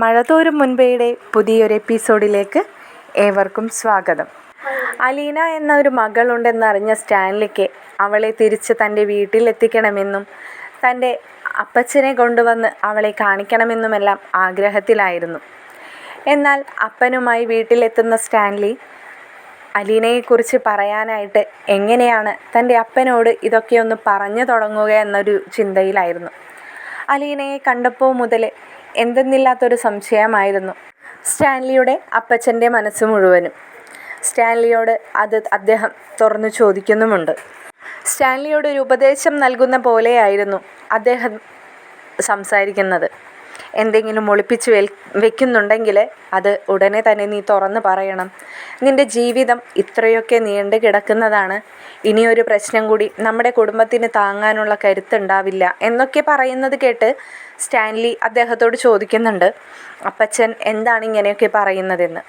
മഴതോരും മുൻപേയുടെ പുതിയൊരു എപ്പിസോഡിലേക്ക് ഏവർക്കും സ്വാഗതം. അലീന എന്ന ഒരു മകളുണ്ടെന്നറിഞ്ഞ സ്റ്റാൻലിക്ക് അവളെ തിരിച്ച് തൻ്റെ വീട്ടിലെത്തിക്കണമെന്നും തൻ്റെ അപ്പച്ചനെ കൊണ്ടുവന്ന് അവളെ കാണിക്കണമെന്നുമെല്ലാം ആഗ്രഹത്തിലായിരുന്നു. എന്നാൽ അപ്പനുമായി വീട്ടിലെത്തുന്ന സ്റ്റാൻലി അലീനയെക്കുറിച്ച് പറയാനായിട്ട് എങ്ങനെയാണ് തൻ്റെ അപ്പനോട് ഇതൊക്കെ ഒന്ന് പറഞ്ഞു തുടങ്ങുക എന്നൊരു ചിന്തയിലായിരുന്നു. അലീനയെ കണ്ടപ്പോൾ മുതൽ എന്തെന്നില്ലാത്തൊരു സംശയമായിരുന്നു സ്റ്റാൻലിയുടെ അപ്പച്ചൻ്റെ മനസ്സ് മുഴുവനും. സ്റ്റാൻലിയോട് അത് അദ്ദേഹം തുറന്നു ചോദിക്കുന്നുമുണ്ട്. സ്റ്റാൻലിയോട് ഒരു ഉപദേശം നൽകുന്ന പോലെയായിരുന്നു അദ്ദേഹം സംസാരിക്കുന്നത്. എന്തെങ്കിലും ഒളിപ്പിച്ച് വെക്കുന്നുണ്ടെങ്കിൽ അത് ഉടനെ തന്നെ നീ തുറന്ന് പറയണം. നിൻ്റെ ജീവിതം ഇത്രയൊക്കെ നീണ്ടു കിടക്കുന്നതാണ്. ഇനിയൊരു പ്രശ്നം കൂടി നമ്മുടെ കുടുംബത്തിന് താങ്ങാനുള്ള കരുത്തുണ്ടാവില്ല എന്നൊക്കെ പറയുന്നത് കേട്ട് സ്റ്റാൻലി അദ്ദേഹത്തോട് ചോദിക്കുന്നുണ്ട്, അപ്പച്ചൻ എന്താണ് ഇങ്ങനെയൊക്കെ പറയുന്നതെന്ന്.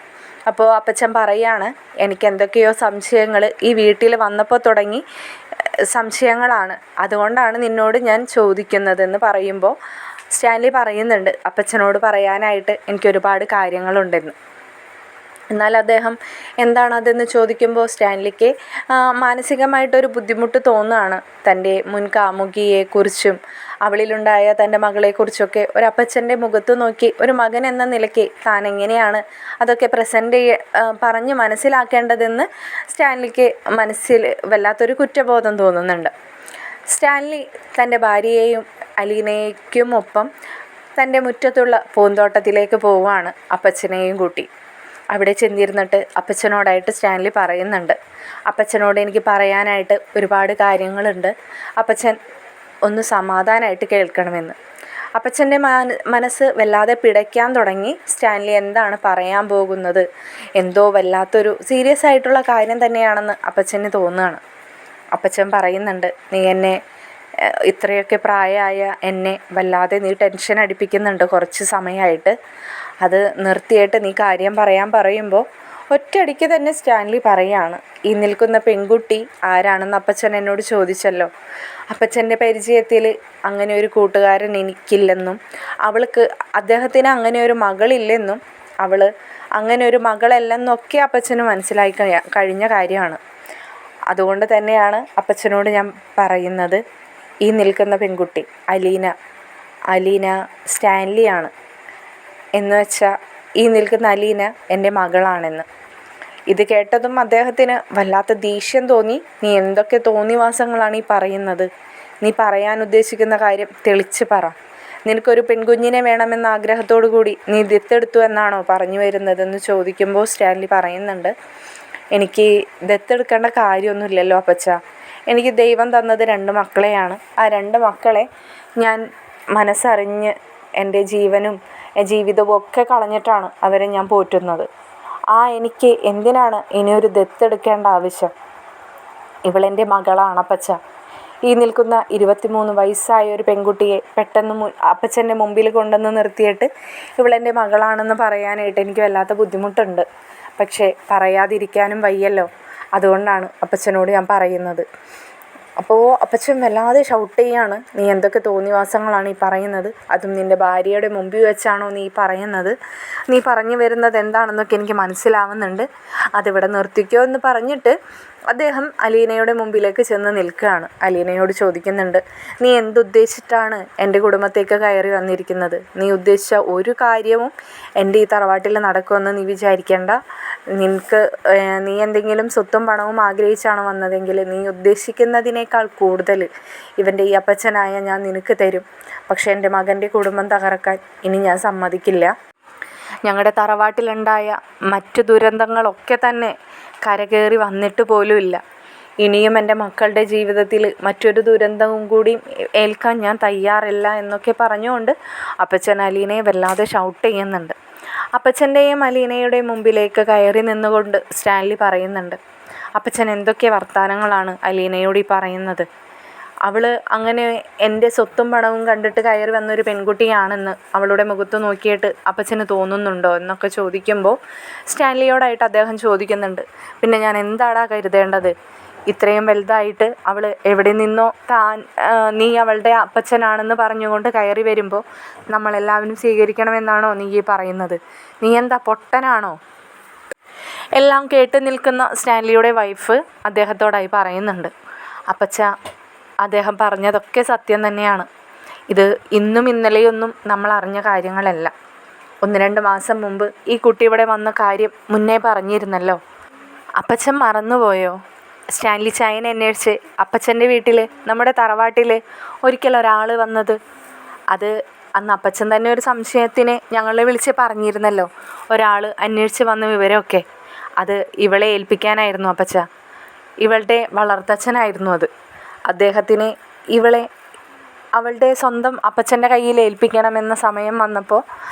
അപ്പോൾ അപ്പച്ചൻ പറയാണ്, എനിക്ക് എന്തൊക്കെയോ സംശയങ്ങൾ ഈ വീട്ടിൽ വന്നപ്പോൾ തുടങ്ങി സംശയങ്ങളാണ്, അതുകൊണ്ടാണ് നിന്നോട് ഞാൻ ചോദിക്കുന്നതെന്ന് പറയുമ്പോൾ സ്റ്റാൻലി പറയുന്നുണ്ട്, അപ്പച്ചനോട് പറയാനായിട്ട് എനിക്കൊരുപാട് കാര്യങ്ങളുണ്ടെന്ന്. എന്നാൽ അദ്ദേഹം എന്താണതെന്ന് ചോദിക്കുമ്പോൾ സ്റ്റാൻലിക്ക് മാനസികമായിട്ടൊരു ബുദ്ധിമുട്ട് തോന്നുകയാണ്. തൻ്റെ മുൻ കാമുകിയെക്കുറിച്ചും അവളിലുണ്ടായ തൻ്റെ മകളെക്കുറിച്ചൊക്കെ ഒരപ്പച്ചൻ്റെ മുഖത്ത് നോക്കി ഒരു മകൻ എന്ന നിലയ്ക്ക് താൻ എങ്ങനെയാണ് അതൊക്കെ പറഞ്ഞ് മനസ്സിലാക്കേണ്ടതെന്ന് സ്റ്റാൻലിക്ക് മനസ്സിൽ വല്ലാത്തൊരു കുറ്റബോധം തോന്നുന്നുണ്ട്. സ്റ്റാൻലി തൻ്റെ ഭാര്യയെയും അലീനയ്ക്കും ഒപ്പം തൻ്റെ മുറ്റത്തുള്ള പൂന്തോട്ടത്തിലേക്ക് പോവുകയാണ് അപ്പച്ചനെയും കൂട്ടി. അവിടെ ചെന്നിരുന്നിട്ട് അപ്പച്ചനോടായിട്ട് സ്റ്റാൻലി പറയുന്നുണ്ട്, അപ്പച്ചനോട് എനിക്ക് പറയാനായിട്ട് ഒരുപാട് കാര്യങ്ങളുണ്ട്, അപ്പച്ചൻ ഒന്ന് സമാധാനമായിട്ട് കേൾക്കണമെന്ന്. അപ്പച്ചൻ്റെ മനസ്സ് വല്ലാതെ പിടയ്ക്കാൻ തുടങ്ങി. സ്റ്റാൻലി എന്താണ് പറയാൻ പോകുന്നത്, എന്തോ വല്ലാത്തൊരു സീരിയസ് ആയിട്ടുള്ള കാര്യം തന്നെയാണെന്ന് അപ്പച്ചന് തോന്നുകയാണ്. അപ്പച്ചൻ പറയുന്നുണ്ട്, നീ എന്നെ ഇത്രയൊക്കെ പ്രായമായ എന്നെ വല്ലാതെ നീ ടെൻഷൻ അടിപ്പിക്കുന്നുണ്ട് കുറച്ച് സമയമായിട്ട്. അത് നിർത്തിയിട്ട് നീ കാര്യം പറയുമ്പോൾ ഒറ്റയടിക്ക് തന്നെ സ്റ്റാൻലി പറയാണ്, ഈ നിൽക്കുന്ന പെൺകുട്ടി ആരാണെന്ന് അപ്പച്ചൻ എന്നോട് ചോദിച്ചല്ലോ. അപ്പച്ചൻ്റെ പരിചയത്തിൽ അങ്ങനെ ഒരു കൂട്ടുകാരൻ എനിക്കില്ലെന്നും അദ്ദേഹത്തിന് അങ്ങനെ ഒരു മകളില്ലെന്നും അവൾ അങ്ങനെ ഒരു മകളല്ലെന്നൊക്കെ അപ്പച്ചന് മനസ്സിലായി കഴിഞ്ഞ കാര്യമാണ്. അതുകൊണ്ട് തന്നെയാണ് അപ്പച്ചനോട് ഞാൻ പറയുന്നത്, ഈ നിൽക്കുന്ന പെൺകുട്ടി അലീന സ്റ്റാൻലിയാണ് എന്ന് വെച്ചാൽ ഈ നിൽക്കുന്ന അലീന എൻ്റെ മകളാണെന്ന്. ഇത് കേട്ടതും അദ്ദേഹത്തിന് വല്ലാത്ത ദേഷ്യം തോന്നി. നീ എന്തൊക്കെ തോന്നിവാസങ്ങളാണ് ഈ പറയുന്നത്? നീ പറയാൻ ഉദ്ദേശിക്കുന്ന കാര്യം തെളിച്ച് പറ. നിനക്കൊരു പെൺകുഞ്ഞിനെ വേണമെന്ന ആഗ്രഹത്തോടു കൂടി നീ ദത്തെടുത്തു എന്നാണോ പറഞ്ഞു വരുന്നതെന്ന് ചോദിക്കുമ്പോൾ സ്റ്റാൻലി പറയുന്നുണ്ട്, എനിക്ക് ദത്തെടുക്കേണ്ട കാര്യമൊന്നുമില്ലല്ലോ അപ്പച്ച. എനിക്ക് ദൈവം തന്നത് 2 മക്കളെയാണ്. ആ 2 മക്കളെ ഞാൻ മനസ്സറിഞ്ഞ് എൻ്റെ ജീവനും ജീവിതവും ഒക്കെ കളഞ്ഞിട്ടാണ് അവരെ ഞാൻ പോറ്റുന്നത്. എനിക്ക് എന്തിനാണ് ഇനിയൊരു ദത്തെടുക്കേണ്ട ആവശ്യം? ഇവളെൻ്റെ മകളാണ് അപ്പച്ച. ഈ നിൽക്കുന്ന 23 വയസ്സായ ഒരു പെൺകുട്ടിയെ പെട്ടെന്ന് അപ്പച്ചൻ്റെ മുമ്പിൽ കൊണ്ടുവന്ന് നിർത്തിയിട്ട് ഇവളെൻ്റെ മകളാണെന്ന് പറയാനായിട്ട് എനിക്ക് വല്ലാത്ത ബുദ്ധിമുട്ടുണ്ട്. പക്ഷേ പറയാതിരിക്കാനും വയ്യല്ലോ, അതുകൊണ്ടാണ് അപ്പച്ചനോട് ഞാൻ പറയുന്നത്. അപ്പോൾ അപ്പച്ചൻ വല്ലാതെ ഷൗട്ട് ചെയ്യാണ്, നീ എന്തൊക്കെ തോന്നിവാസങ്ങളാണ് ഈ പറയുന്നത്? അതും നിൻ്റെ ഭാര്യയുടെ മുമ്പിൽ വെച്ചാണോ നീ പറയുന്നത്? നീ പറഞ്ഞു വരുന്നത് എന്താണെന്നൊക്കെ എനിക്ക് മനസ്സിലാവുന്നുണ്ട്, അതിവിടെ നിർത്തിക്കോ എന്ന് പറഞ്ഞിട്ട് അദ്ദേഹം അലീനയുടെ മുമ്പിലേക്ക് ചെന്ന് നിൽക്കുകയാണ്. അലീനയോട് ചോദിക്കുന്നുണ്ട്, നീ എന്തുദ്ദേശിച്ചിട്ടാണ് എൻ്റെ കുടുംബത്തേക്ക് കയറി വന്നിരിക്കുന്നത്? നീ ഉദ്ദേശിച്ച ഒരു കാര്യവും എൻ്റെ ഈ തറവാട്ടിൽ നടക്കുമെന്ന് നീ വിചാരിക്കേണ്ട. നീ എന്തെങ്കിലും സ്വത്തും പണവും ആഗ്രഹിച്ചാണ് വന്നതെങ്കിൽ നീ ഉദ്ദേശിക്കുന്നതിനേക്കാൾ കൂടുതൽ ഇവൻ്റെ ഈ അപ്പച്ചനായ ഞാൻ നിനക്ക് തരും. പക്ഷേ എൻ്റെ മകൻ്റെ കുടുംബം തകർക്കാൻ ഇനി ഞാൻ സമ്മതിക്കില്ല. ഞങ്ങളുടെ തറവാട്ടിലുണ്ടായ മറ്റു ദുരന്തങ്ങളൊക്കെ തന്നെ കരകയറി വന്നിട്ട് പോലുമില്ല. ഇനിയും എൻ്റെ മക്കളുടെ ജീവിതത്തിൽ മറ്റൊരു ദുരന്തവും കൂടി ഏൽക്കാൻ ഞാൻ തയ്യാറില്ല എന്നൊക്കെ പറഞ്ഞുകൊണ്ട് അപ്പച്ചൻ അലീനയെ വല്ലാതെ ഷൗട്ട് ചെയ്യുന്നുണ്ട്. അപ്പച്ചൻ്റെയും അലീനയുടെയും മുമ്പിലേക്ക് കയറി നിന്നുകൊണ്ട് സ്റ്റാൻലി പറയുന്നുണ്ട്, അപ്പച്ചൻ എന്തൊക്കെ വർത്തമാനങ്ങളാണ് അലീനയോട് ഈ പറയുന്നത്? അവൾ അങ്ങനെ എൻ്റെ സ്വത്തും പണവും കണ്ടിട്ട് കയറി വന്നൊരു പെൺകുട്ടിയാണെന്ന് അവളുടെ മുഖത്ത് നോക്കിയിട്ട് അപ്പച്ചന് തോന്നുന്നുണ്ടോ എന്നൊക്കെ ചോദിക്കുമ്പോൾ സ്റ്റാൻലിയോടായിട്ട് അദ്ദേഹം ചോദിക്കുന്നുണ്ട്, പിന്നെ ഞാൻ എന്താടാ കരുതേണ്ടത്? ഇത്രയും വലുതായിട്ട് അവൾ എവിടെ നിന്നോ നീ അവളുടെ അപ്പച്ചനാണെന്ന് പറഞ്ഞുകൊണ്ട് കയറി വരുമ്പോൾ നമ്മളെല്ലാവരും സ്വീകരിക്കണമെന്നാണോ നീ ഈ പറയുന്നത്? നീ എന്താ പൊട്ടനാണോ? എല്ലാം കേട്ട് നിൽക്കുന്ന സ്റ്റാൻലിയുടെ വൈഫ് അദ്ദേഹത്തോടായി പറയുന്നുണ്ട്, അപ്പച്ച, അദ്ദേഹം പറഞ്ഞതൊക്കെ സത്യം തന്നെയാണ്. ഇത് ഇന്നും ഇന്നലെയൊന്നും നമ്മൾ അറിഞ്ഞ കാര്യങ്ങളല്ല. 1-2 മാസം മുമ്പ് ഈ കുട്ടി ഇവിടെ വന്ന കാര്യം മുന്നേ പറഞ്ഞിരുന്നല്ലോ. അപ്പച്ചൻ മറന്നുപോയോ? സ്റ്റാൻലി ചായനെ അന്വേഷിച്ച് അപ്പച്ചൻ്റെ വീട്ടിൽ, നമ്മുടെ തറവാട്ടിൽ ഒരിക്കൽ ഒരാൾ വന്നത്. അത് അന്ന് അപ്പച്ചൻ തന്നെ ഒരു സംശയത്തിന് ഞങ്ങളെ വിളിച്ച് പറഞ്ഞിരുന്നല്ലോ, ഒരാൾ അന്വേഷിച്ച് വന്ന വിവരമൊക്കെ. അത് ഇവളെ ഏൽപ്പിക്കാനായിരുന്നു അപ്പച്ച. ഇവളുടെ വളർത്തച്ഛനായിരുന്നു അത്. അദ്ദേഹത്തിന് ഇവളെ അവളുടെ സ്വന്തം അപ്പച്ചൻ്റെ കയ്യിൽ ഏൽപ്പിക്കണമെന്ന സമയം വന്നപ്പോൾ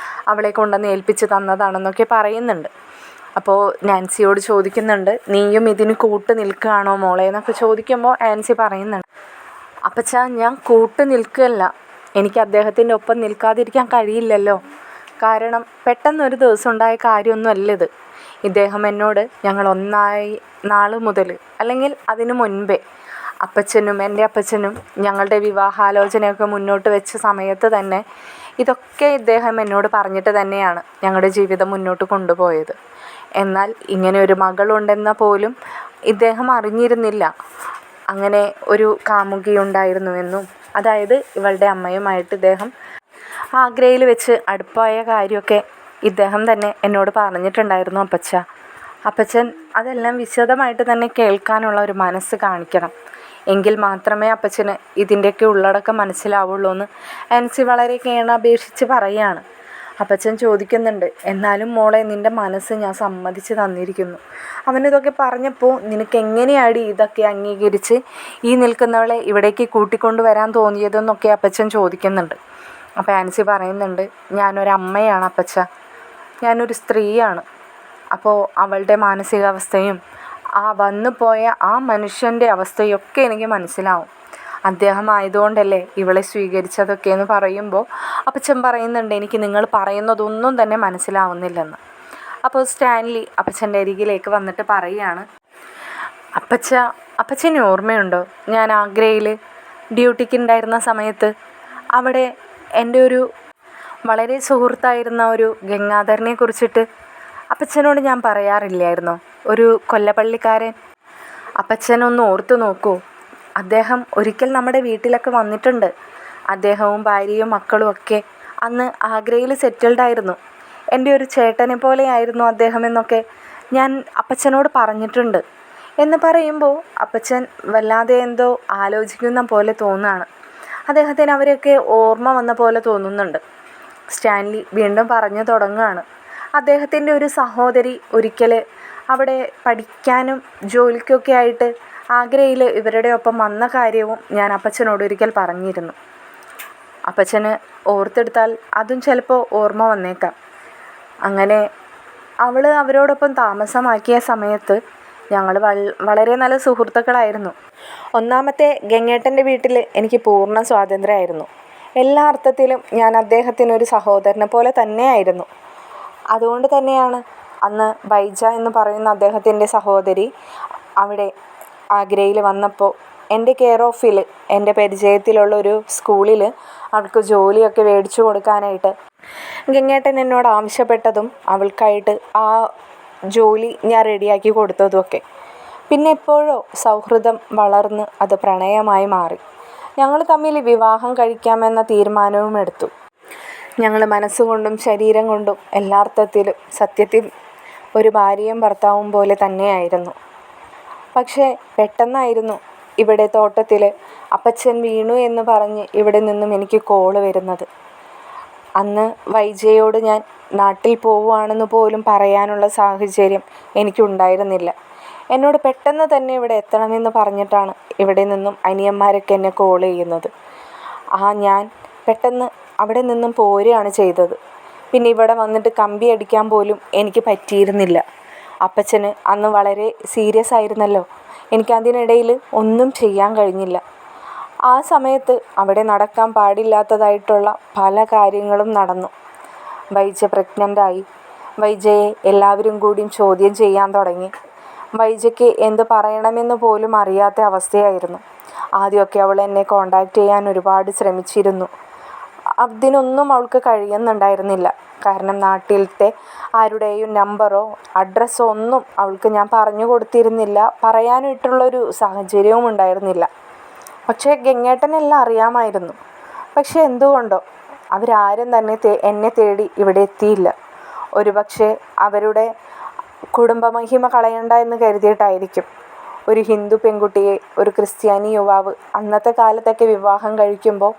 അവളെ കൊണ്ടുവന്ന് ഏൽപ്പിച്ച് തന്നതാണെന്നൊക്കെ പറയുന്നുണ്ട്. അപ്പോൾ നാൻസിയോട് ചോദിക്കുന്നുണ്ട്, നീയും ഇതിന് കൂട്ട് നിൽക്കുകയാണോ മോളെ എന്നൊക്കെ ചോദിക്കുമ്പോൾ ആൻസി പറയുന്നുണ്ട്, അപ്പച്ച, ഞാൻ കൂട്ട് നിൽക്കുകയല്ല, എനിക്ക് അദ്ദേഹത്തിൻ്റെ ഒപ്പം നിൽക്കാതിരിക്കാൻ കഴിയില്ലല്ലോ. കാരണം പെട്ടെന്നൊരു ദിവസം ഉണ്ടായ കാര്യമൊന്നും അല്ലത്. ഇദ്ദേഹം എന്നോട് ഞങ്ങൾ ഒന്നായി നാൾ മുതൽ, അല്ലെങ്കിൽ അതിനു മുൻപേ, അപ്പച്ചനും എൻ്റെ അപ്പച്ചനും ഞങ്ങളുടെ വിവാഹാലോചനയൊക്കെ മുന്നോട്ട് വെച്ച സമയത്ത് തന്നെ ഇതൊക്കെ ഇദ്ദേഹം എന്നോട് പറഞ്ഞിട്ട് തന്നെയാണ് ഞങ്ങളുടെ ജീവിതം മുന്നോട്ട് കൊണ്ടുപോയത്. എന്നാൽ ഇങ്ങനെ ഒരു മകളുണ്ടെന്ന പോലും ഇദ്ദേഹം അറിഞ്ഞിരുന്നില്ല. അങ്ങനെ ഒരു കാമുകിയുണ്ടായിരുന്നുവെന്നും, അതായത് ഇവളുടെ അമ്മയുമായിട്ട് ഇദ്ദേഹം ആഗ്രയിൽ വെച്ച് അടുപ്പായ കാര്യമൊക്കെ ഇദ്ദേഹം തന്നെ എന്നോട് പറഞ്ഞിട്ടുണ്ടായിരുന്നു അപ്പച്ച. അപ്പച്ചൻ അതെല്ലാം വിശദമായിട്ട് തന്നെ കേൾക്കാനുള്ള ഒരു മനസ്സ് കാണിക്കണം. എങ്കിൽ മാത്രമേ അപ്പച്ചന് ഇതിൻ്റെയൊക്കെ ഉള്ളടക്കം മനസ്സിലാവുള്ളൂ എന്ന് ആൻസി വളരെ കേണപേക്ഷിച്ച് പറയുകയാണ്. അപ്പച്ചൻ ചോദിക്കുന്നുണ്ട്, എന്നാലും മോളെ, നിൻ്റെ മനസ്സ് ഞാൻ സമ്മതിച്ച് തന്നിരിക്കുന്നു. അവനിതൊക്കെ പറഞ്ഞപ്പോൾ നിനക്ക് എങ്ങനെയാണ് ഇതൊക്കെ അംഗീകരിച്ച് ഈ നിൽക്കുന്നവളെ ഇവിടേക്ക് കൂട്ടിക്കൊണ്ട് വരാൻ തോന്നിയതെന്നൊക്കെ അപ്പച്ചൻ ചോദിക്കുന്നുണ്ട്. അപ്പോൾ ആൻസി പറയുന്നുണ്ട്, ഞാനൊരമ്മയാണ് അപ്പച്ച, ഞാനൊരു സ്ത്രീയാണ്. അപ്പോൾ അവളുടെ മാനസികാവസ്ഥയും ആ വന്നു പോയ ആ മനുഷ്യൻ്റെ അവസ്ഥയൊക്കെ എനിക്ക് മനസ്സിലാവും. അദ്ദേഹം ആയതുകൊണ്ടല്ലേ ഇവളെ സ്വീകരിച്ചതൊക്കെ എന്ന് പറയുമ്പോൾ അപ്പച്ചൻ പറയുന്നുണ്ട്, എനിക്ക് നിങ്ങൾ പറയുന്നതൊന്നും തന്നെ മനസ്സിലാവുന്നില്ലെന്ന്. അപ്പോൾ സ്റ്റാൻലി അപ്പച്ചൻ്റെ അരികിലേക്ക് വന്നിട്ട് പറയുകയാണ്, അപ്പച്ചന് ഓർമ്മയുണ്ടോ, ഞാൻ ആഗ്രയിൽ ഡ്യൂട്ടിക്ക് ഉണ്ടായിരുന്ന സമയത്ത് അവിടെ എൻ്റെ ഒരു വളരെ സുഹൃത്തായിരുന്ന ഒരു ഗംഗാധരനെ കുറിച്ചിട്ട് അപ്പച്ചനോട് ഞാൻ പറയാറില്ലായിരുന്നോ? ഒരു കൊല്ലപ്പള്ളിക്കാരൻ. അപ്പച്ചനൊന്ന് ഓർത്തു നോക്കൂ, അദ്ദേഹം ഒരിക്കൽ നമ്മുടെ വീട്ടിലൊക്കെ വന്നിട്ടുണ്ട്. അദ്ദേഹവും ഭാര്യയും മക്കളും ഒക്കെ അന്ന് ആഗ്രയിൽ സെറ്റിൽഡായിരുന്നു. എൻ്റെ ഒരു ചേട്ടനെ പോലെയായിരുന്നു അദ്ദേഹം എന്നൊക്കെ ഞാൻ അപ്പച്ചനോട് പറഞ്ഞിട്ടുണ്ട് എന്ന് പറയുമ്പോൾ അപ്പച്ചൻ വല്ലാതെ എന്തോ ആലോചിക്കുന്ന പോലെ തോന്നുകയാണ്. അദ്ദേഹത്തിന് അവരെയൊക്കെ ഓർമ്മ വന്ന പോലെ തോന്നുന്നുണ്ട്. സ്റ്റാൻലി വീണ്ടും പറഞ്ഞു തുടങ്ങുകയാണ്, അദ്ദേഹത്തിൻ്റെ ഒരു സഹോദരി ഒരിക്കൽ അവിടെ പഠിക്കാനും ജോലിക്കൊക്കെ ആയിട്ട് ആഗ്രയിൽ ഇവരുടെ ഒപ്പം വന്ന കാര്യവും ഞാൻ അപ്പച്ചനോട് ഒരിക്കൽ പറഞ്ഞിരുന്നു. അപ്പച്ചന് ഓർത്തെടുത്താൽ അതും ചിലപ്പോൾ ഓർമ്മ വന്നേക്കാം. അങ്ങനെ അവൾ അവരോടൊപ്പം താമസമാക്കിയ സമയത്ത് ഞങ്ങൾ വളരെ നല്ല സുഹൃത്തുക്കളായിരുന്നു. ഒന്നാമത്തെ ഗംഗേട്ടൻ്റെ വീട്ടിൽ എനിക്ക് പൂർണ്ണ സ്വാതന്ത്ര്യമായിരുന്നു. എല്ലാ അർത്ഥത്തിലും ഞാൻ അദ്ദേഹത്തിനൊരു സഹോദരനെ പോലെ തന്നെയായിരുന്നു. അതുകൊണ്ട് തന്നെയാണ് അന്ന് ബൈജ എന്ന് പറയുന്ന അദ്ദേഹത്തിൻ്റെ സഹോദരി അവിടെ ആഗ്രയിൽ വന്നപ്പോൾ എൻ്റെ കെയർ ഓഫിൽ, എൻ്റെ പരിചയത്തിലുള്ളൊരു സ്കൂളിൽ അവൾക്ക് ജോലിയൊക്കെ മേടിച്ചു കൊടുക്കാനായിട്ട് ഗംഗേട്ടൻ എന്നോട് ആവശ്യപ്പെട്ടതും അവൾക്കായിട്ട് ആ ജോലി ഞാൻ റെഡിയാക്കി കൊടുത്തതുമൊക്കെ. പിന്നെ എപ്പോഴോ സൗഹൃദം വളർന്ന് അത് പ്രണയമായി മാറി. ഞങ്ങൾ തമ്മിൽ വിവാഹം കഴിക്കാമെന്ന തീരുമാനവും എടുത്തു. ഞങ്ങൾ മനസ്സുകൊണ്ടും ശരീരം കൊണ്ടും എല്ലാ അർത്ഥത്തിലും സത്യത്തിൽ ഒരു ഭാര്യയും ഭർത്താവും പോലെ തന്നെയായിരുന്നു. പക്ഷേ പെട്ടെന്നായിരുന്നു ഇവിടെ തോട്ടത്തിൽ അപ്പച്ചൻ വീണു എന്ന് പറഞ്ഞ് ഇവിടെ നിന്നും എനിക്ക് കോള് വരുന്നത്. അന്ന് വൈജയോട് ഞാൻ നാട്ടിൽ പോവുകയാണെന്ന് പോലും പറയാനുള്ള സാഹചര്യം എനിക്കുണ്ടായിരുന്നില്ല. എന്നോട് പെട്ടെന്ന് തന്നെ ഇവിടെ എത്തണമെന്ന് പറഞ്ഞിട്ടാണ് ഇവിടെ നിന്നും അനിയന്മാരൊക്കെ എന്നെ കോൾ ചെയ്യുന്നത്. ഞാൻ പെട്ടെന്ന് അവിടെ നിന്നും പോരുകയാണ് ചെയ്തത്. പിന്നെ ഇവിടെ വന്നിട്ട് കമ്പി അടിക്കാൻ പോലും എനിക്ക് പറ്റിയിരുന്നില്ല. അപ്പച്ചന് അന്ന് വളരെ സീരിയസ് ആയിരുന്നല്ലോ. എനിക്കതിനിടയിൽ ഒന്നും ചെയ്യാൻ കഴിഞ്ഞില്ല. ആ സമയത്ത് അവിടെ നടക്കാൻ പാടില്ലാത്തതായിട്ടുള്ള പല കാര്യങ്ങളും നടന്നു. വൈജ പ്രഗ്നൻ്റായി. വൈജയെ എല്ലാവരും കൂടിയും ചോദ്യം ചെയ്യാൻ തുടങ്ങി. വൈജയ്ക്ക് എന്ത് പറയണമെന്ന് പോലും അറിയാത്ത അവസ്ഥയായിരുന്നു. ആദ്യമൊക്കെ അവൾ എന്നെ കോണ്ടാക്റ്റ് ചെയ്യാൻ ഒരുപാട് ശ്രമിച്ചിരുന്നു. അതിനൊന്നും അവൾക്ക് കഴിയുന്നുണ്ടായിരുന്നില്ല. കാരണം നാട്ടിലത്തെ ആരുടെയും നമ്പറോ അഡ്രസ്സോ ഒന്നും അവൾക്ക് ഞാൻ പറഞ്ഞു കൊടുത്തിരുന്നില്ല. പറയാനായിട്ടുള്ളൊരു സാഹചര്യവും ഉണ്ടായിരുന്നില്ല. പക്ഷേ ഗംഗേട്ടനെല്ലാം അറിയാമായിരുന്നു. പക്ഷെ എന്തുകൊണ്ടോ അവരാരും തന്നെ എന്നെ തേടി ഇവിടെ എത്തിയില്ല. ഒരുപക്ഷെ അവരുടെ കുടുംബമഹിമ കളയണ്ട എന്ന് കരുതിയിട്ടായിരിക്കും. ഒരു ഹിന്ദു പെൺകുട്ടിയെ ഒരു ക്രിസ്ത്യാനി യുവാവ് അന്നത്തെ കാലത്തൊക്കെ വിവാഹം കഴിക്കുമ്പോൾ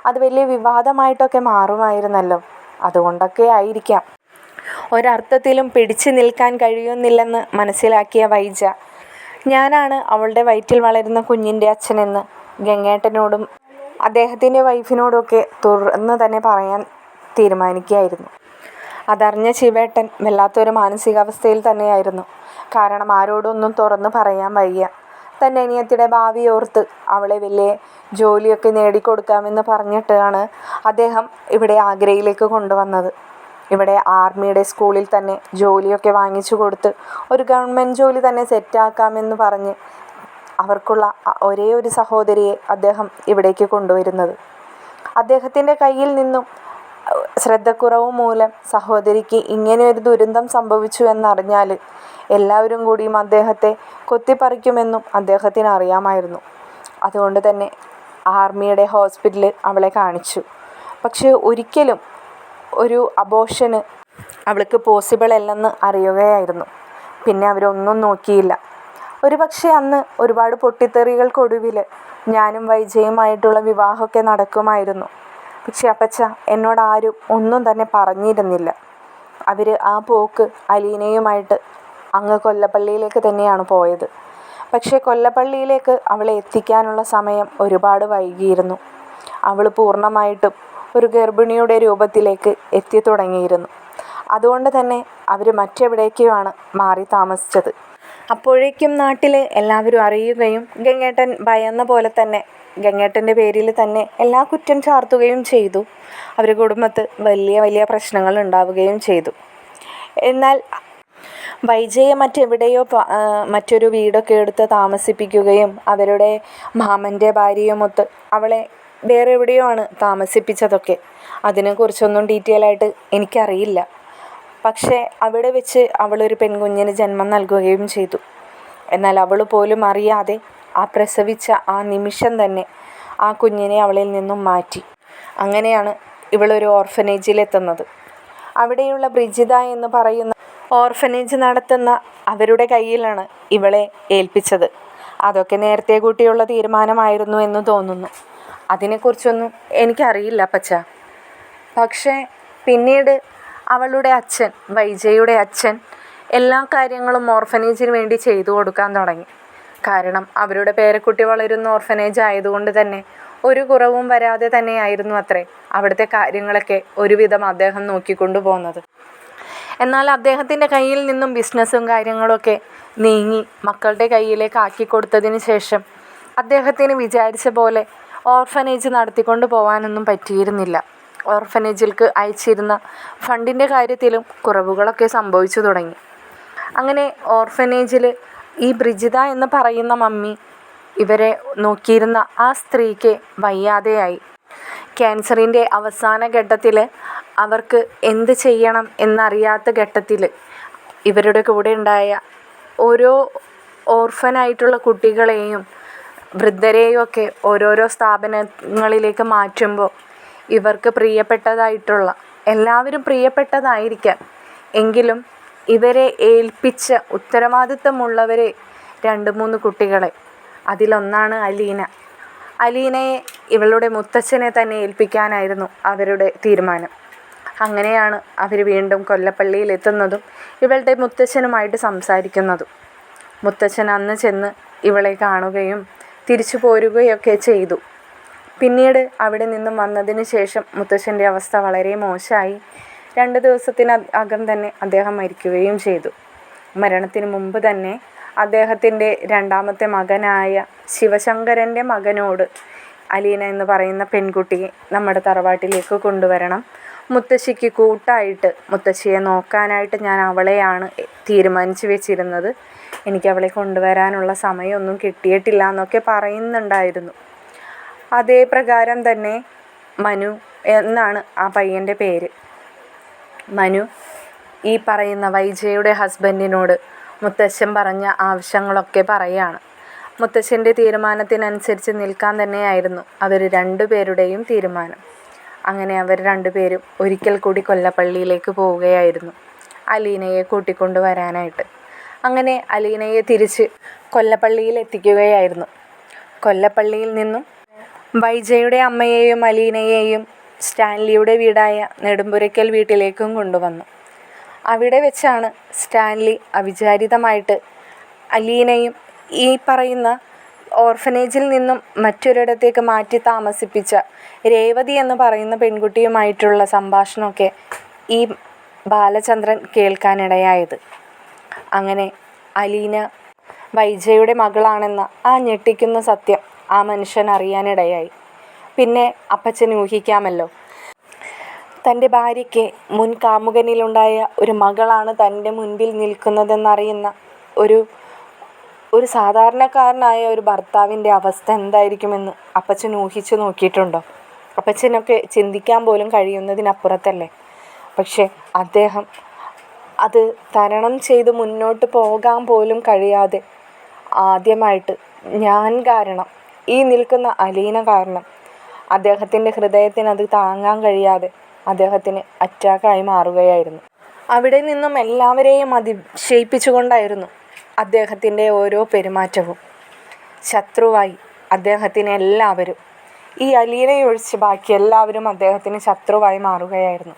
അത് വലിയ വിവാദമായിട്ടൊക്കെ മാറുമായിരുന്നല്ലോ. അതുകൊണ്ടൊക്കെ ആയിരിക്കാം. ഒരർത്ഥത്തിലും പിടിച്ചു നിൽക്കാൻ കഴിയുന്നില്ലെന്ന് മനസ്സിലാക്കിയ വൈജ, ഞാനാണ് അവളുടെ വയറ്റിൽ വളരുന്ന കുഞ്ഞിൻ്റെ അച്ഛനെന്ന് ഗംഗേട്ടനോടും അദ്ദേഹത്തിൻ്റെ വൈഫിനോടുമൊക്കെ തുറന്ന് തന്നെ പറയാൻ തീരുമാനിക്കുകയായിരുന്നു. അതറിഞ്ഞ ശിവേട്ടൻ വല്ലാത്തൊരു മാനസികാവസ്ഥയിൽ തന്നെയായിരുന്നു. കാരണം ആരോടൊന്നും തുറന്ന് പറയാൻ വയ്യ. തൻ്റെ അനിയത്തിയുടെ ഭാവി ഓർത്ത് അവളെ വലിയ ജോലിയൊക്കെ നേടിക്കൊടുക്കാമെന്ന് പറഞ്ഞിട്ടാണ് അദ്ദേഹം ഇവിടെ ആഗ്രയിലേക്ക് കൊണ്ടുവന്നത്. ഇവിടെ ആർമിയുടെ സ്കൂളിൽ തന്നെ ജോലിയൊക്കെ വാങ്ങിച്ചു കൊടുത്ത് ഒരു ഗവൺമെൻറ് ജോലി തന്നെ സെറ്റാക്കാമെന്ന് പറഞ്ഞ് അവർക്കുള്ള ഒരേ ഒരു സഹോദരിയെ അദ്ദേഹം ഇവിടേക്ക് കൊണ്ടുവരുന്നത്. അദ്ദേഹത്തിൻ്റെ കയ്യിൽ നിന്നും ശ്രദ്ധക്കുറവ് മൂലം സഹോദരിക്ക് ഇങ്ങനെയൊരു ദുരന്തം സംഭവിച്ചു എന്നറിഞ്ഞാൽ എല്ലാവരും കൂടിയും അദ്ദേഹത്തെ കൊത്തിപ്പറിക്കുമെന്നും അദ്ദേഹത്തിന് അറിയാമായിരുന്നു. അതുകൊണ്ട് തന്നെ ആർമിയുടെ ഹോസ്പിറ്റലിൽ അവളെ കാണിച്ചു. പക്ഷേ ഒരിക്കലും ഒരു അബോർഷന് അവൾക്ക് പോസിബിൾ അല്ലെന്ന് അറിയുകയായിരുന്നു. പിന്നെ അവരൊന്നും നോക്കിയില്ല. ഒരുപക്ഷെ അന്ന് ഒരുപാട് പൊട്ടിത്തെറികൾക്കൊടുവിൽ ഞാനും വൈജയുമായിട്ടുള്ള വിവാഹമൊക്കെ നടക്കുമായിരുന്നു. പക്ഷെ അപ്പച്ച എന്നോട് ആരും ഒന്നും തന്നെ പറഞ്ഞിരുന്നില്ല. അവർ ആ പോക്ക് അലീനയുമായിട്ട് അങ്ങ് കൊല്ലപ്പള്ളിയിലേക്ക് തന്നെയാണ് പോയത്. പക്ഷേ കൊല്ലപ്പള്ളിയിലേക്ക് അവളെ എത്തിക്കാനുള്ള സമയം ഒരുപാട് വൈകിയിരുന്നു. അവൾ പൂർണ്ണമായിട്ടും ഒരു ഗർഭിണിയുടെ രൂപത്തിലേക്ക് എത്തി തുടങ്ങിയിരുന്നു. അതുകൊണ്ട് തന്നെ അവർ മറ്റെവിടേക്കുമാണ് മാറി താമസിച്ചത്. അപ്പോഴേക്കും നാട്ടിൽ എല്ലാവരും അറിയുകയും ഗംഗേട്ടൻ ഭയന്ന പോലെ തന്നെ ഗംഗേട്ടൻ്റെ പേരിൽ തന്നെ എല്ലാ കുറ്റം ചാർത്തുകയും ചെയ്തു. അവരുടെ കുടുംബത്ത് വലിയ വലിയ പ്രശ്നങ്ങൾ ഉണ്ടാവുകയും ചെയ്തു. എന്നാൽ വൈജയെ മറ്റെവിടെയോ മറ്റൊരു വീടൊക്കെ എടുത്ത് താമസിപ്പിക്കുകയും അവരുടെ മാമൻ്റെ ഭാര്യയുമൊത്ത് അവളെ വേറെ എവിടെയോ ആണ് താമസിപ്പിച്ചതൊക്കെ. അതിനെക്കുറിച്ചൊന്നും ഡീറ്റെയിൽ ആയിട്ട് എനിക്കറിയില്ല. പക്ഷേ അവിടെ വെച്ച് അവളൊരു പെൺകുഞ്ഞിന് ജന്മം നൽകുകയും ചെയ്തു. എന്നാൽ അവൾ പോലും അറിയാതെ ആ പ്രസവിച്ച ആ നിമിഷം തന്നെ ആ കുഞ്ഞിനെ അവളിൽ നിന്നും മാറ്റി. അങ്ങനെയാണ് ഇവളൊരു ഓർഫനേജിലെത്തുന്നത്. അവിടെയുള്ള ബ്രിജിത എന്ന് പറയുന്ന ഓർഫനേജ് നടത്തുന്ന അവരുടെ കയ്യിലാണ് ഇവളെ ഏൽപ്പിച്ചത്. അതൊക്കെ നേരത്തെ കൂട്ടിയുള്ള തീരുമാനമായിരുന്നു എന്ന് തോന്നുന്നു. അതിനെക്കുറിച്ചൊന്നും എനിക്കറിയില്ല പച്ച. പക്ഷേ പിന്നീട് അവളുടെ അച്ഛൻ, വൈജയുടെ അച്ഛൻ, എല്ലാ കാര്യങ്ങളും ഓർഫനേജിന് വേണ്ടി ചെയ്തു കൊടുക്കാൻ തുടങ്ങി. കാരണം അവരുടെ പേരക്കുട്ടി വളരുന്ന ഓർഫനേജ് ആയതുകൊണ്ട് തന്നെ ഒരു കുറവും വരാതെ തന്നെയായിരുന്നു അത്രേ അവിടുത്തെ കാര്യങ്ങളൊക്കെ ഒരുവിധം അദ്ദേഹം നോക്കിക്കൊണ്ടു പോകുന്നത്. എന്നാൽ അദ്ദേഹത്തിൻ്റെ കയ്യിൽ നിന്നും ബിസിനസ്സും കാര്യങ്ങളൊക്കെ നീങ്ങി മക്കളുടെ കയ്യിലേക്ക് ആക്കിക്കൊടുത്തതിന് ശേഷം അദ്ദേഹത്തിന് വിചാരിച്ച പോലെ ഓർഫനേജ് നടത്തിക്കൊണ്ട് പോകാനൊന്നും പറ്റിയിരുന്നില്ല. ഓർഫനേജിലേക്ക് അയച്ചിരുന്ന ഫണ്ടിൻ്റെ കാര്യത്തിലും കുറവുകളൊക്കെ സംഭവിച്ചു തുടങ്ങി. അങ്ങനെ ഓർഫനേജിൽ ഈ ബ്രിജിത എന്ന് പറയുന്ന മമ്മി ഇവരെ നോക്കിയിരുന്ന ആ സ്ത്രീക്ക് വയ്യാതെയായി. ക്യാൻസറിൻ്റെ അവസാന ഘട്ടത്തിൽ അവർക്ക് എന്ത് ചെയ്യണം എന്നറിയാത്ത ഘട്ടത്തിൽ ഇവരുടെ കൂടെ ഉണ്ടായ ഓരോ ഓർഫനായിട്ടുള്ള കുട്ടികളെയും വൃദ്ധരെയും ഒക്കെ ഓരോരോ സ്ഥാപനങ്ങളിലേക്ക് മാറ്റുമ്പോൾ ഇവർക്ക് പ്രിയപ്പെട്ടതായിട്ടുള്ള, എല്ലാവരും പ്രിയപ്പെട്ടതായിരിക്കാം എങ്കിലും ഇവരെ ഏൽപ്പിച്ച ഉത്തരവാദിത്തമുള്ളവരെ 2-3 കുട്ടികളെ, അതിലൊന്നാണ് അലീന. അലീനയെ ഇവളുടെ മുത്തച്ഛനെ തന്നെ ഏൽപ്പിക്കാനായിരുന്നു അവരുടെ തീരുമാനം. അങ്ങനെയാണ് അവർ വീണ്ടും കൊല്ലപ്പള്ളിയിൽ എത്തുന്നതും ഇവളുടെ മുത്തച്ഛനുമായിട്ട് സംസാരിക്കുന്നതും. മുത്തച്ഛൻ അന്ന് ചെന്ന് ഇവളെ കാണുകയും തിരിച്ചു പോരുകയൊക്കെ ചെയ്തു. പിന്നീട് അവിടെ നിന്നും വന്നതിന് ശേഷം മുത്തച്ഛൻ്റെ അവസ്ഥ വളരെ മോശമായി. 2 ദിവസത്തിനകം തന്നെ അദ്ദേഹം മരിക്കുകയും ചെയ്തു. മരണത്തിന് മുമ്പ് തന്നെ അദ്ദേഹത്തിൻ്റെ 2ാമത്തെ മകനായ ശിവശങ്കരൻ്റെ മകനോട് അലീന എന്ന് പറയുന്ന പെൺകുട്ടിയെ നമ്മുടെ തറവാട്ടിലേക്ക് കൊണ്ടുവരണം, മുത്തശ്ശിക്ക് കൂട്ടായിട്ട് മുത്തശ്ശിയെ നോക്കാനായിട്ട് ഞാൻ അവളെയാണ് തീരുമാനിച്ച് വെച്ചിരുന്നത്. എനിക്ക് അവളെ കൊണ്ടുവരാനുള്ള സമയമൊന്നും കിട്ടിയിട്ടില്ല എന്നൊക്കെ പറയുന്നുണ്ടായിരുന്നു. അതേ പ്രകാരം തന്നെ മനു എന്നാണ് ആ പയ്യൻ്റെ പേര്. മനു ഈ പറയുന്ന വൈജയുടെ ഹസ്ബൻഡിനോട് മുത്തശ്ശൻ പറഞ്ഞ ആവശ്യങ്ങളൊക്കെ പറയുകയാണ്. മുത്തശ്ശൻ്റെ തീരുമാനത്തിനനുസരിച്ച് നിൽക്കാൻ തന്നെയായിരുന്നു അവർ രണ്ടുപേരുടെയും തീരുമാനം. അങ്ങനെ അവർ രണ്ടുപേരും ഒരിക്കൽ കൂടി കൊല്ലപ്പള്ളിയിലേക്ക് പോവുകയായിരുന്നു അലീനയെ കൂട്ടിക്കൊണ്ടു വരാനായിട്ട്. അങ്ങനെ അലീനയെ തിരിച്ച് കൊല്ലപ്പള്ളിയിൽ എത്തിക്കുകയായിരുന്നു. കൊല്ലപ്പള്ളിയിൽ നിന്നും വൈജയുടെ അമ്മയെയും അലീനയെയും സ്റ്റാൻലിയുടെ വീടായ നെടുമ്പുരയ്ക്കൽ വീട്ടിലേക്കും കൊണ്ടുവന്നു. അവിടെ വെച്ചാണ് സ്റ്റാൻലി അവിചാരിതമായിട്ട് അലീനയും ഈ പറയുന്ന ഓർഫനേജിൽ നിന്നും മറ്റൊരിടത്തേക്ക് മാറ്റി താമസിപ്പിച്ച രേവതി എന്ന് പറയുന്ന പെൺകുട്ടിയുമായിട്ടുള്ള സംഭാഷണമൊക്കെ ഈ ബാലചന്ദ്രൻ കേൾക്കാനിടയായത്. അങ്ങനെ അലീന വൈജയുടെ മകളാണെന്ന ആ ഞെട്ടിക്കുന്ന സത്യം ആ മനുഷ്യൻ അറിയാനിടയായി. പിന്നെ അപ്പച്ചൻ ഊഹിക്കാമല്ലോ, തൻ്റെ ഭാര്യയ്ക്ക് മുൻ കാമുകനിലുണ്ടായ ഒരു മകളാണ് തൻ്റെ മുൻപിൽ നിൽക്കുന്നതെന്നറിയുന്ന ഒരു സാധാരണക്കാരനായ ഒരു ഭർത്താവിൻ്റെ അവസ്ഥ എന്തായിരിക്കുമെന്ന് അപ്പച്ചൻ ഊഹിച്ചു നോക്കിയിട്ടുണ്ടോ? അപ്പച്ചനൊക്കെ ചിന്തിക്കാൻ പോലും കഴിയുന്നതിനപ്പുറത്തല്ലേ. പക്ഷേ അദ്ദേഹം അത് തരണം ചെയ്ത് മുന്നോട്ട് പോകാൻ പോലും കഴിയാതെ ആദ്യമായിട്ട് ഞാൻ കാരണം, ഈ നിൽക്കുന്ന അലീന കാരണം അദ്ദേഹത്തിൻ്റെ ഹൃദയത്തിന് അത് താങ്ങാൻ കഴിയാതെ അദ്ദേഹത്തിന് അറ്റാക്കായി മാറുകയായിരുന്നു. അവിടെ നിന്നും എല്ലാവരെയും അതിശയിപ്പിച്ചുകൊണ്ടായിരുന്നു അദ്ദേഹത്തിൻ്റെ ഓരോ പെരുമാറ്റവും. ശത്രുവായി അദ്ദേഹത്തിന് എല്ലാവരും, ഈ അലീനയൊഴിച്ച് ബാക്കി എല്ലാവരും അദ്ദേഹത്തിന് ശത്രുവായി മാറുകയായിരുന്നു.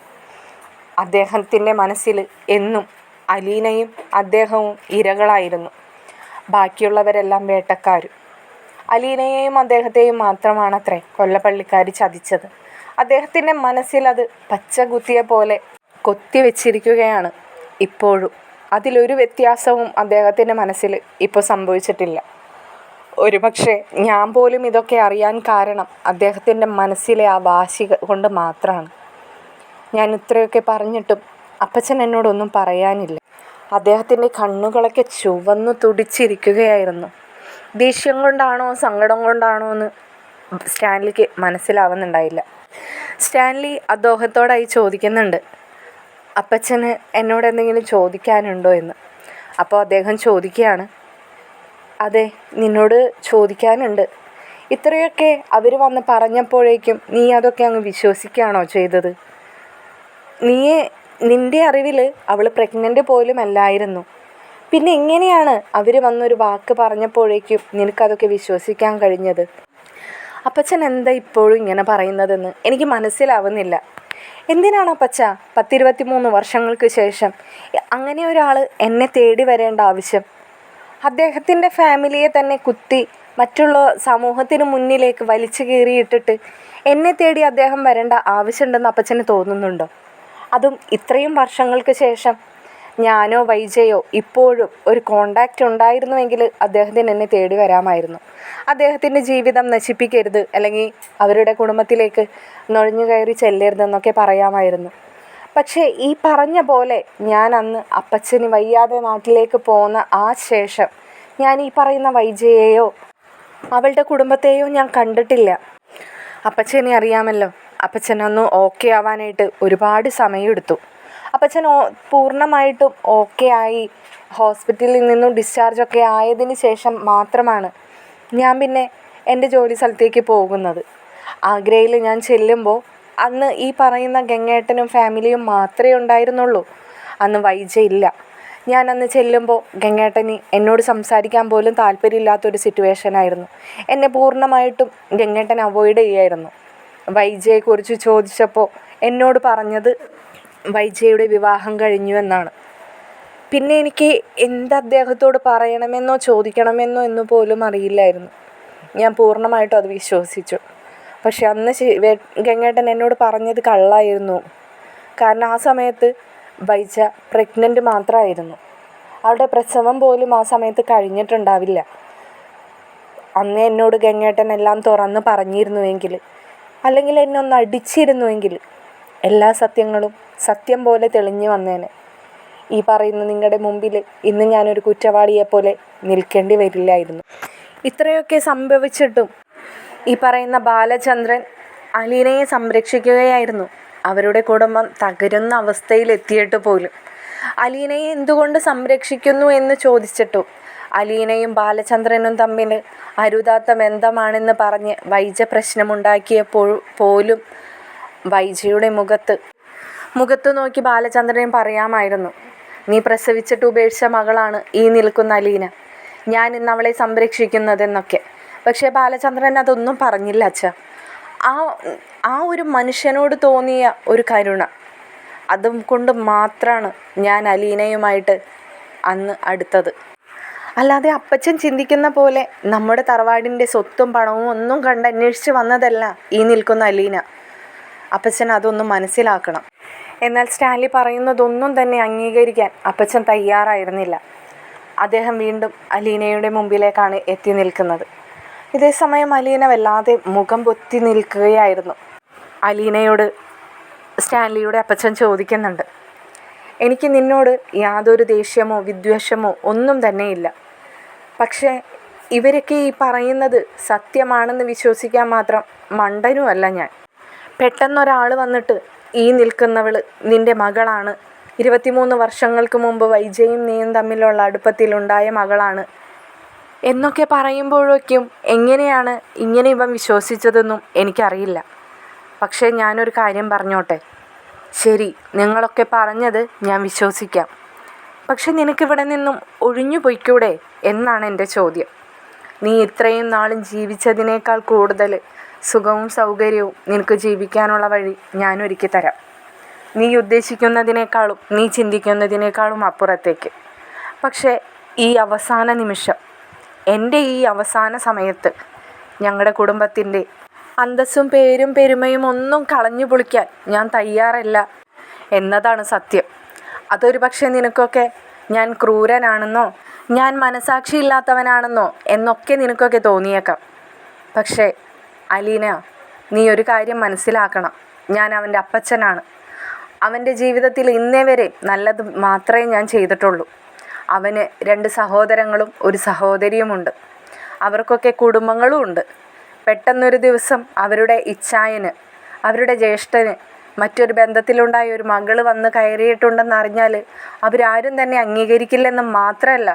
അദ്ദേഹത്തിൻ്റെ മനസ്സിൽ എന്നും അലീനയും അദ്ദേഹവും ഇരകളായിരുന്നു. ബാക്കിയുള്ളവരെല്ലാം വേട്ടക്കാരും. അലീനയെയും അദ്ദേഹത്തെയും മാത്രമാണത്രേ കൊല്ലപ്പള്ളിക്കാർ ചതിച്ചത്. അദ്ദേഹത്തിൻ്റെ മനസ്സിൽ അത് പച്ചകുത്തിയ പോലെ കൊത്തിവെച്ചിരിക്കുകയാണ് ഇപ്പോഴും. അതിലൊരു വ്യത്യാസവും അദ്ദേഹത്തിൻ്റെ മനസ്സിൽ ഇപ്പോൾ സംഭവിച്ചിട്ടില്ല. ഒരുപക്ഷെ ഞാൻ പോലും ഇതൊക്കെ അറിയാൻ കാരണം അദ്ദേഹത്തിൻ്റെ മനസ്സിലെ ആ വാശി കൊണ്ട് മാത്രമാണ്. ഞാൻ ഇത്രയൊക്കെ പറഞ്ഞിട്ടും അപ്പച്ചൻ എന്നോടൊന്നും പറയാനില്ല. അദ്ദേഹത്തിൻ്റെ കണ്ണുകളൊക്കെ ചുവന്നു തുടിച്ചിരിക്കുകയായിരുന്നു. ദേഷ്യം കൊണ്ടാണോ സങ്കടം കൊണ്ടാണോ എന്ന് സ്റ്റാൻലിക്ക് മനസ്സിലാവുന്നുണ്ടായില്ല. സ്റ്റാൻലി അദ്ദേഹത്തോടായി ചോദിക്കുന്നുണ്ട്, അപ്പച്ചന് എന്നോട് എന്തെങ്കിലും ചോദിക്കാനുണ്ടോ എന്ന്. അപ്പോൾ അദ്ദേഹം ചോദിക്കുകയാണ്, അതെ, നിന്നോട് ചോദിക്കാനുണ്ട്. ഇത്രയൊക്കെ അവർ വന്ന് പറഞ്ഞപ്പോഴേക്കും നീ അതൊക്കെ അങ്ങ് വിശ്വസിക്കുകയാണോ ചെയ്തത്? നിൻ്റെ അറിവിൽ അവൾ പ്രഗ്നൻ്റ് പോലും അല്ലായിരുന്നു. പിന്നെ എങ്ങനെയാണ് അവർ വന്നൊരു വാക്ക് പറഞ്ഞപ്പോഴേക്കും നിനക്കതൊക്കെ വിശ്വസിക്കാൻ കഴിഞ്ഞത്? അപ്പച്ചൻ എന്താ ഇപ്പോഴും ഇങ്ങനെ പറയുന്നതെന്ന് എനിക്ക് മനസ്സിലാവുന്നില്ല. എന്തിനാണ് അപ്പച്ച 10-23 വർഷങ്ങൾക്ക് ശേഷം അങ്ങനെ ഒരാൾ എന്നെ തേടി വരേണ്ട ആവശ്യം? അദ്ദേഹത്തിൻ്റെ ഫാമിലിയെ തന്നെ കുത്തി മറ്റുള്ള സമൂഹത്തിന് മുന്നിലേക്ക് വലിച്ചു കീറിയിട്ടിട്ട് എന്നെ തേടി അദ്ദേഹം വരേണ്ട ആവശ്യമുണ്ടെന്ന് അപ്പച്ചന് തോന്നുന്നുണ്ടോ? അതും ഇത്രയും വർഷങ്ങൾക്ക് ശേഷം. ഞാനോ വൈജയോ ഇപ്പോഴും ഒരു കോണ്ടാക്റ്റ് ഉണ്ടായിരുന്നുവെങ്കിൽ അദ്ദേഹത്തിന് എന്നെ തേടി വരാമായിരുന്നു. അദ്ദേഹത്തിൻ്റെ ജീവിതം നശിപ്പിക്കരുത്, അല്ലെങ്കിൽ അവരുടെ കുടുംബത്തിലേക്ക് നുഴഞ്ഞു കയറി ചെല്ലരുതെന്നൊക്കെ പറയാമായിരുന്നു. പക്ഷേ ഈ പറഞ്ഞ പോലെ ഞാൻ അന്ന് അപ്പച്ചന് വയ്യാതെ നാട്ടിലേക്ക് പോന്ന ആ ശേഷം ഞാൻ ഈ പറയുന്ന വൈജയെയോ അവളുടെ കുടുംബത്തെയോ ഞാൻ കണ്ടിട്ടില്ല. അപ്പച്ചനെ അറിയാമല്ലോ, അപ്പച്ചനൊന്ന് ഓക്കെ ആവാനായിട്ട് ഒരുപാട് സമയമെടുത്തു. അപ്പച്ചൻ പൂർണ്ണമായിട്ടും ഓക്കെ ആയി ഹോസ്പിറ്റലിൽ നിന്നും ഡിസ്ചാർജൊക്കെ ആയതിന് ശേഷം മാത്രമാണ് ഞാൻ പിന്നെ എൻ്റെ ജോലി സ്ഥലത്തേക്ക് പോകുന്നത്. ആഗ്രയിൽ ഞാൻ ചെല്ലുമ്പോൾ അന്ന് ഈ പറയുന്ന ഗംഗേട്ടനും ഫാമിലിയും മാത്രമേ ഉണ്ടായിരുന്നുള്ളൂ. അന്ന് വൈജ ഇല്ല. ഞാൻ അന്ന് ചെല്ലുമ്പോൾ ഗംഗേട്ടന് എന്നോട് സംസാരിക്കാൻ പോലും താല്പര്യമില്ലാത്തൊരു സിറ്റുവേഷനായിരുന്നു. എന്നെ പൂർണ്ണമായിട്ടും ഗംഗേട്ടൻ അവോയ്ഡ് ചെയ്യായിരുന്നു. വൈജയെക്കുറിച്ച് ചോദിച്ചപ്പോൾ എന്നോട് പറഞ്ഞത് വൈജയുടെ വിവാഹം കഴിഞ്ഞു എന്നാണ്. പിന്നെ എനിക്ക് എന്ത് അദ്ദേഹത്തോട് പറയണമെന്നോ ചോദിക്കണമെന്നോ എന്ന് പോലും അറിയില്ലായിരുന്നു. ഞാൻ പൂർണ്ണമായിട്ടും അത് വിശ്വസിച്ചു. പക്ഷെ അന്ന് ഗംഗേട്ടൻ എന്നോട് പറഞ്ഞത് കള്ളായിരുന്നു. കാരണം ആ സമയത്ത് വൈജ പ്രഗ്നൻ്റ് മാത്രമായിരുന്നു. അവളുടെ പ്രസവം പോലും ആ സമയത്ത് കഴിഞ്ഞിട്ടുണ്ടാവില്ല. അന്ന് എന്നോട് ഗംഗേട്ടൻ എല്ലാം തുറന്ന് പറഞ്ഞിരുന്നുവെങ്കിൽ, അല്ലെങ്കിൽ എന്നെ ഒന്ന് അടിച്ചിരുന്നുവെങ്കിൽ എല്ലാ സത്യങ്ങളും സത്യം പോലെ തെളിഞ്ഞു വന്നേനെ. ഈ പറയുന്ന നിങ്ങളുടെ മുമ്പിൽ ഇന്ന് ഞാനൊരു കുറ്റവാളിയെപ്പോലെ നിൽക്കേണ്ടി വരില്ലായിരുന്നു. ഇത്രയൊക്കെ സംഭവിച്ചിട്ടും ഈ പറയുന്ന ബാലചന്ദ്രൻ അലീനയെ സംരക്ഷിക്കുകയായിരുന്നു. അവരുടെ കുടുംബം തകരുന്ന അവസ്ഥയിലെത്തിയിട്ട് പോലും അലീനയെ എന്തുകൊണ്ട് സംരക്ഷിക്കുന്നു എന്ന് ചോദിച്ചിട്ടും അലീനയും ബാലചന്ദ്രനും തമ്മിൽ അരുതാത്ത ബന്ധമാണെന്ന് പറഞ്ഞ് വൈജ പ്രശ്നമുണ്ടാക്കിയപ്പോൾ പോലും വൈജയുടെ മുഖത്ത് നോക്കി ബാലചന്ദ്രൻ പറയാമായിരുന്നു, നീ പ്രസവിച്ചിട്ട് ഉപേക്ഷിച്ച മകളാണ് ഈ നിൽക്കുന്ന അലീന, ഞാൻ ഇന്ന് അവളെ സംരക്ഷിക്കുന്നതെന്നൊക്കെ. പക്ഷേ ബാലചന്ദ്രൻ അതൊന്നും പറഞ്ഞില്ല അച്ഛ. ആ ഒരു മനുഷ്യനോട് തോന്നിയ ഒരു കരുണ, അതും കൊണ്ട് മാത്രമാണ് ഞാൻ അലീനയുമായിട്ട് അന്ന് അടുത്തത്. അല്ലാതെ അപ്പച്ചൻ ചിന്തിക്കുന്ന പോലെ നമ്മുടെ തറവാടിൻ്റെ സ്വത്തും പണവും ഒന്നും കണ്ടന്വേഷിച്ച് വന്നതല്ല ഈ നിൽക്കുന്ന അലീന. അപ്പച്ചൻ അതൊന്നും മനസ്സിലാക്കണം. എന്നാൽ സ്റ്റാൻലി പറയുന്നതൊന്നും തന്നെ അംഗീകരിക്കാൻ അപ്പച്ചൻ തയ്യാറായിരുന്നില്ല. അദ്ദേഹം വീണ്ടും അലീനയുടെ മുമ്പിലേക്കാണ് എത്തി നിൽക്കുന്നത്. ഇതേസമയം അലീന വല്ലാതെ മുഖം പൊത്തി നിൽക്കുകയായിരുന്നു. അലീനയോട് സ്റ്റാൻലിയുടെ അപ്പച്ചൻ ചോദിക്കുന്നുണ്ട്, എനിക്ക് നിന്നോട് യാതൊരു ദേഷ്യമോ വിദ്വേഷമോ ഒന്നും തന്നെയില്ല. പക്ഷേ ഇവരൊക്കെ ഈ പറയുന്നത് സത്യമാണെന്ന് വിശ്വസിക്കാൻ മാത്രം മണ്ടനുമല്ല ഞാൻ. പെട്ടെന്നൊരാൾ വന്നിട്ട് ഈ നിൽക്കുന്നവൾ നിൻ്റെ മകളാണ്, 23 വർഷങ്ങൾക്ക് മുമ്പ് വൈജയും നീയും തമ്മിലുള്ള അടുപ്പത്തിലുണ്ടായ മകളാണ് എന്നൊക്കെ പറയുമ്പോഴേക്കും എങ്ങനെയാണ് ഇങ്ങനെ ഇവൻ വിശ്വസിച്ചതെന്നും എനിക്കറിയില്ല. പക്ഷേ ഞാനൊരു കാര്യം പറഞ്ഞോട്ടെ, ശരി, നിങ്ങളൊക്കെ പറഞ്ഞത് ഞാൻ വിശ്വസിക്കാം. പക്ഷെ നിനക്കിവിടെ നിന്നും ഒഴിഞ്ഞു പോയിക്കൂടെ എന്നാണ് എൻ്റെ ചോദ്യം. നീ ഇത്രയും നാളും ജീവിച്ചതിനേക്കാൾ കൂടുതൽ സുഖവും സൗകര്യവും നിനക്ക് ജീവിക്കാനുള്ള വഴി ഞാൻ ഒരുക്കി തരാം. നീ ഉദ്ദേശിക്കുന്നതിനേക്കാളും നീ ചിന്തിക്കുന്നതിനേക്കാളും അപ്പുറത്തേക്ക്. പക്ഷേ ഈ അവസാന നിമിഷം, എൻ്റെ ഈ അവസാന സമയത്ത് ഞങ്ങളുടെ കുടുംബത്തിൻ്റെ അന്തസ്സും പേരും പെരുമയും ഒന്നും കളഞ്ഞു പൊളിക്കാൻ ഞാൻ തയ്യാറല്ല എന്നതാണ് സത്യം. അതൊരു പക്ഷേ നിനക്കൊക്കെ ഞാൻ ക്രൂരനാണെന്നോ ഞാൻ മനസാക്ഷിയില്ലാത്തവനാണെന്നോ എന്നൊക്കെ നിനക്കൊക്കെ തോന്നിയേക്കാം. പക്ഷേ അലീന, നീ ഒരു കാര്യം മനസ്സിലാക്കണം, ഞാൻ അവൻ്റെ അപ്പച്ചനാണ്. അവൻ്റെ ജീവിതത്തിൽ ഇന്നേ വരെ നല്ലത് മാത്രമേ ഞാൻ ചെയ്തിട്ടുള്ളൂ. അവന് 2 സഹോദരങ്ങളും ഒരു സഹോദരിയുമുണ്ട്. അവർക്കൊക്കെ കുടുംബങ്ങളും ഉണ്ട്. പെട്ടെന്നൊരു ദിവസം അവരുടെ ഇച്ഛായന്, അവരുടെ ജ്യേഷ്ഠന് മറ്റൊരു ബന്ധത്തിലുണ്ടായ ഒരു മകൾ വന്ന് കയറിയിട്ടുണ്ടെന്നറിഞ്ഞാൽ അവരാരും തന്നെ അംഗീകരിക്കില്ലെന്ന് മാത്രമല്ല,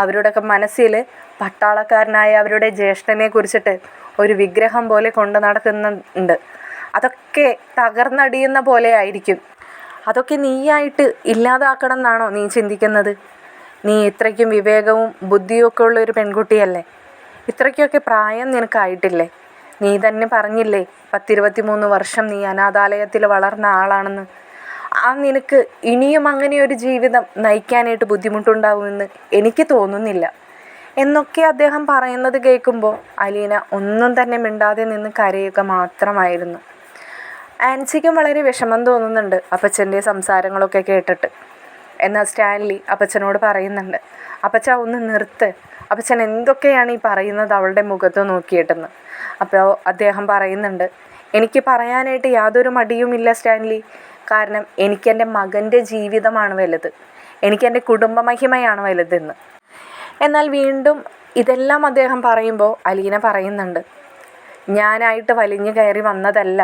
അവരുടെയൊക്കെ മനസ്സിൽ പട്ടാളക്കാരനായ അവരുടെ ജ്യേഷ്ഠനെ കുറിച്ചിട്ട് ഒരു വിഗ്രഹം പോലെ കൊണ്ട് നടക്കുന്നുണ്ട്. അതൊക്കെ തകർന്നടിയുന്ന പോലെ ആയിരിക്കും. അതൊക്കെ നീയായിട്ട് ഇല്ലാതാക്കണം എന്നാണോ നീ ചിന്തിക്കുന്നത്? നീ ഇത്രയ്ക്കും വിവേകവും ബുദ്ധിയൊക്കെ ഉള്ള ഒരു പെൺകുട്ടിയല്ലേ? ഇത്രയ്ക്കൊക്കെ പ്രായം നിനക്കായിട്ടില്ലേ? നീ തന്നെ പറഞ്ഞില്ലേ 10-23 വർഷം നീ അനാഥാലയത്തിൽ വളർന്ന ആളാണെന്ന്. നിനക്ക് ഇനിയും അങ്ങനെ ഒരു ജീവിതം നയിക്കാനായിട്ട് ബുദ്ധിമുട്ടുണ്ടാവുമെന്ന് എനിക്ക് തോന്നുന്നില്ല എന്നൊക്കെ അദ്ദേഹം പറയുന്നത് കേൾക്കുമ്പോൾ അലീന ഒന്നും തന്നെ മിണ്ടാതെ നിന്ന് കരയുക മാത്രമായിരുന്നു. ആൻസിക്കും വളരെ വിഷമം തോന്നുന്നുണ്ട് അപ്പച്ചൻ്റെ സംസാരങ്ങളൊക്കെ കേട്ടിട്ട്. എന്നാൽ സ്റ്റാൻലി അപ്പച്ചനോട് പറയുന്നുണ്ട്, അപ്പച്ച ഒന്ന് നിർത്ത്, അപ്പച്ചൻ എന്തൊക്കെയാണ് ഈ പറയുന്നത് അവളുടെ മുഖത്ത് നോക്കിയിട്ടെന്ന്. അപ്പോൾ അദ്ദേഹം പറയുന്നുണ്ട്, എനിക്ക് പറയാനായിട്ട് യാതൊരു മടിയുമില്ല സ്റ്റാൻലി. കാരണം എനിക്കെൻ്റെ മകൻ്റെ ജീവിതമാണ് വലുത്, എനിക്കെൻ്റെ കുടുംബമഹിമയാണ് വലുതെന്ന്. എന്നാൽ വീണ്ടും ഇതെല്ലാം അദ്ദേഹം പറയുമ്പോൾ അലീന പറയുന്നുണ്ട്, ഞാനായിട്ട് വലിഞ്ഞു കയറി വന്നതല്ല,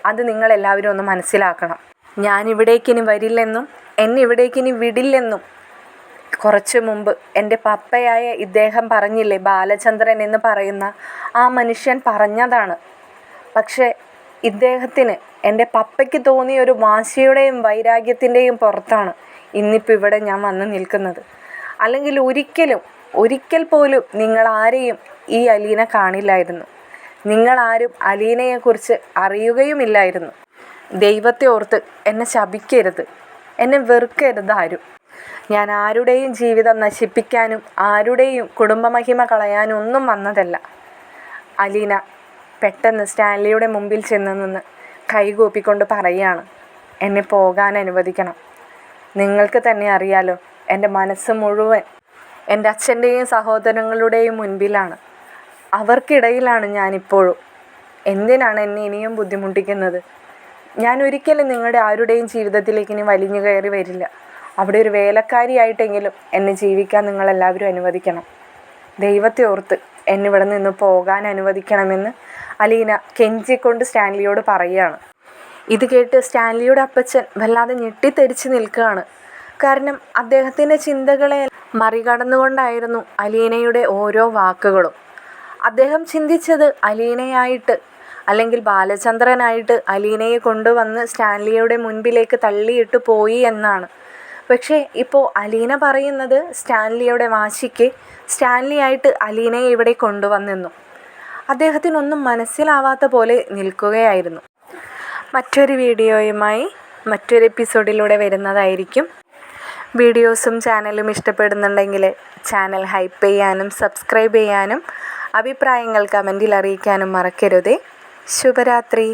അത് നിങ്ങളെല്ലാവരും ഒന്ന് മനസ്സിലാക്കണം. ഞാനിവിടേക്കിനി വരില്ലെന്നും എന്നെ ഇവിടേക്കിനി വിടില്ലെന്നും കുറച്ച് മുമ്പ് എൻ്റെ പപ്പയായ ഇദ്ദേഹം പറഞ്ഞില്ലേ, ബാലചന്ദ്രൻ എന്ന് പറയുന്ന ആ മനുഷ്യൻ പറഞ്ഞതാണ്. പക്ഷേ ഇദ്ദേഹത്തിന് എൻ്റെ പപ്പയ്ക്ക് തോന്നിയ ഒരു വാശിയുടെയും വൈരാഗ്യത്തിൻ്റെയും പുറത്താണ് ഇന്നിപ്പോൾ ഇവിടെ ഞാൻ വന്ന് നിൽക്കുന്നത്. അല്ലെങ്കിൽ ഒരിക്കൽ പോലും നിങ്ങളാരെയും ഈ അലീന കാണില്ലായിരുന്നു. നിങ്ങളാരും അലീനയെക്കുറിച്ച് അറിയുകയുമില്ലായിരുന്നു. ദൈവത്തെ ഓർത്ത് എന്നെ ശപിക്കരുത്, എന്നെ വെറുക്കരുത് ആരും. ഞാൻ ആരുടെയും ജീവിതം നശിപ്പിക്കാനും ആരുടെയും കുടുംബമഹിമ കളയാനും ഒന്നും വന്നതല്ല. അലീന പെട്ടെന്ന് സ്റ്റാൻലിയുടെ മുമ്പിൽ ചെന്ന് നിന്ന് കൈകൂപ്പിക്കൊണ്ട് പറയുകയാണ്, എന്നെ പോകാൻ അനുവദിക്കണം. നിങ്ങൾക്ക് തന്നെ അറിയാലോ, എൻ്റെ മനസ്സ് മുഴുവൻ എൻ്റെ അച്ഛൻ്റെയും സഹോദരങ്ങളുടെയും മുൻപിലാണ്. അവർക്കിടയിലാണ് ഞാനിപ്പോഴും. എന്തിനാണ് എന്നെ ഇനിയും ബുദ്ധിമുട്ടിക്കുന്നത്? ഞാൻ ഒരിക്കലും നിങ്ങളുടെ ആരുടെയും ജീവിതത്തിലേക്ക് ഇനി വലിഞ്ഞു കയറി വരില്ല. അവിടെ ഒരു വേലക്കാരിയായിട്ടെങ്കിലും എന്നെ ജീവിക്കാൻ നിങ്ങളെല്ലാവരും അനുവദിക്കണം. ദൈവത്തെ ഓർത്ത് എന്നെ ഇവിടെ നിന്ന് പോകാൻ അനുവദിക്കണമെന്ന് അലീന കെഞ്ചിക്കൊണ്ട് സ്റ്റാൻലിയോട് പറയുകയാണ്. ഇത് കേട്ട് സ്റ്റാൻലിയുടെ അപ്പച്ചൻ വല്ലാതെ ഞെട്ടിത്തെറിച്ച് നിൽക്കുകയാണ്. കാരണം അദ്ദേഹത്തിൻ്റെ ചിന്തകളെ മറികടന്നുകൊണ്ടായിരുന്നു അലീനയുടെ ഓരോ വാക്കുകളും. അദ്ദേഹം ചിന്തിച്ചത് അലീനയായിട്ട് അല്ലെങ്കിൽ ബാലചന്ദ്രനായിട്ട് അലീനയെ കൊണ്ടുവന്ന് സ്റ്റാൻലിയുടെ മുൻപിലേക്ക് തള്ളിയിട്ട് പോയി എന്നാണ്. പക്ഷേ ഇപ്പോൾ അലീന പറയുന്നത് സ്റ്റാൻലിയുടെ വാശിക്ക് സ്റ്റാൻലി ആയിട്ട് അലീനയെ ഇവിടെ കൊണ്ടുവന്നെന്നു. അദ്ദേഹത്തിനൊന്നും മനസ്സിലാവാത്ത പോലെ നിൽക്കുകയായിരുന്നു. മറ്റൊരു വീഡിയോയുമായി മറ്റൊരു എപ്പിസോഡിലൂടെ വരുന്നതായിരിക്കും. വീഡിയോസും ചാനലും ഇഷ്ടപ്പെടുന്നുണ്ടെങ്കിൽ ചാനൽ ഹൈപ്പ് ചെയ്യാനും സബ്സ്ക്രൈബ് ചെയ്യാനും അഭിപ്രായങ്ങൾ കമൻറ്റിൽ അറിയിക്കാനും മറക്കരുതേ. ശുഭരാത്രി.